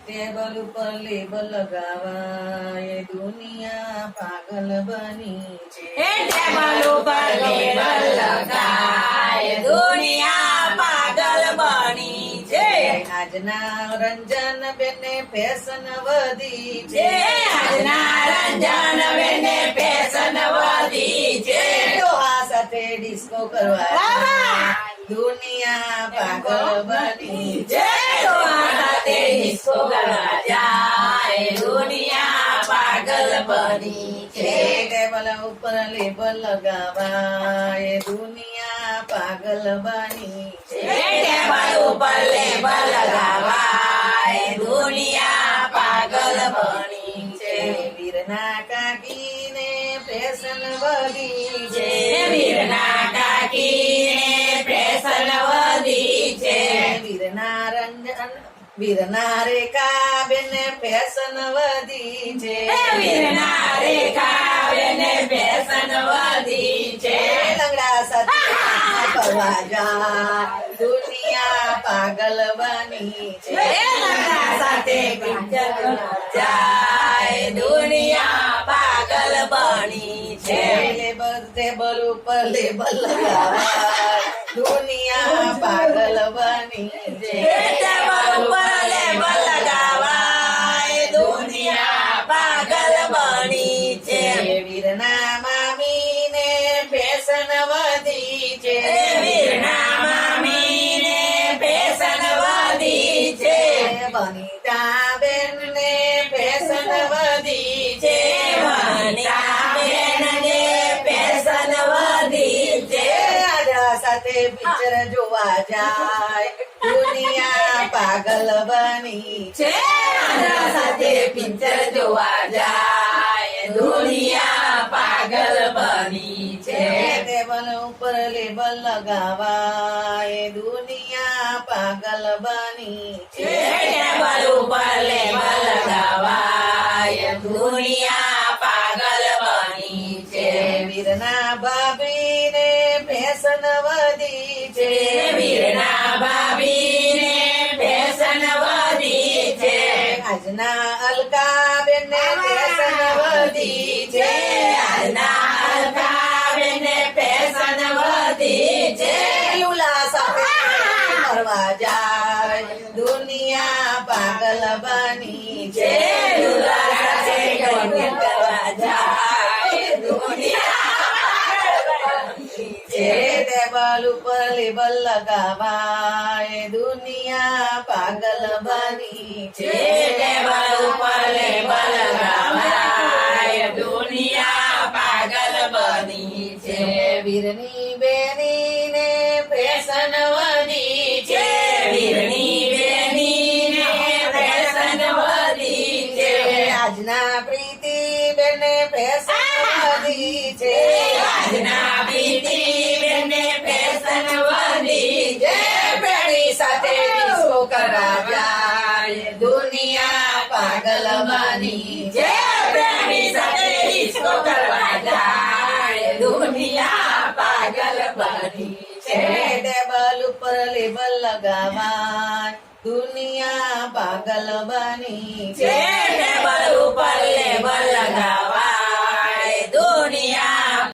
table ઉપર label લગાવાય દુનિયા પાગલ બની છે ટેબલ ઉપર લેબલ લગાય દુનિયા પાગલ બની છે આજના રંજન બેને ફેશન વધી છે આજના રંજન બેને ફેશન વધી છે ડોહા સાથે ડિસ્કો કરવા દુનિયા પાગલ બની છે ડોહા સાથે ડિસ્કો કરવા જાય દુનિયા પાગલ બની છે ટેબલ ઉપર લેબલ લગાવાય દુનિયા પાગલ બની છે ટેબલ ઉપર લેબલ લગાવાય દુનિયા પાગલ બની છે વીરના કાકીને ફેશન વધી છે વીરના કાકીને ફેશન વધી છે વીરના રેખા બેને ફેશન વધી છે વીરના રેખા બેને ફેશન વધી છે લંગડા સાથે ફરવા જા દુનિયા પાગલ બની છે લંગડા સાથે પિક્ચર જાય દુનિયા પાગલ બની છે ટેબલ ઉપર લેબલ લગાવાય દુનિયા પાગલ બની છે ટેબલ ઉપર લેબલ લગાવાય દુનિયા પાગલ બની છે વીરના મામીને ફેશન વધી છે વીરના મામીને ફેશન વધી છે વનિતા બેનને ફેશન વધી છે વનિતા બેનને ફેશન વધી છે આજા સાથે પિક્ચર જોવા જાય દુનિયા પાગલ બની છે આજા સાથે પિક્ચર જોવા જાય દુનિયા પાગલ બની છે ટેબલ ઉપર લેબલ લગાવાય દુનિયા પાગલ બની છે ટેબલ ઉપર લેબલ લગાવાય દુનિયા પાગલ બની છે વીરના ભાભીને ફેશન વધી છે વીરના ભાભીને ફેશન વધી છે આજના અલકા બેને ફેશન વધી છે આજના અલકાબેને ફેશન વધી છે લુલા સાથે ફરવા જાય દુનિયા પાગલ બની છે લુલા સાથે ગોઠવણ કરવા જાય દુનિયા છે ટેબલ ઉપર લેબલ લગાવાય દુનિયા પાગલ બની છે ટેબલ ઉપર લેબલ લગાવાય દુનિયા પાગલ બની છે વીરની બેનીને ફેશન વધી છે વીરની બેનીને ફેશન વધી છે આજના પ્રીતિ બેને ફેશન વધી છે આજના પ્રીતિબેનને ફેશન વધી છે બેડી સાથે ડિસ્કો કરવા જાય દુનિયા પાગલ બની છે પ્રેમી સાથે ડિસ્કો કરવા જાય દુનિયા પાગલ બની છે ટેબલ ઉપર લેબલ લગાવાય દુનિયા પાગલ બની ટેબલ ઉપર લેબલ લગાવાય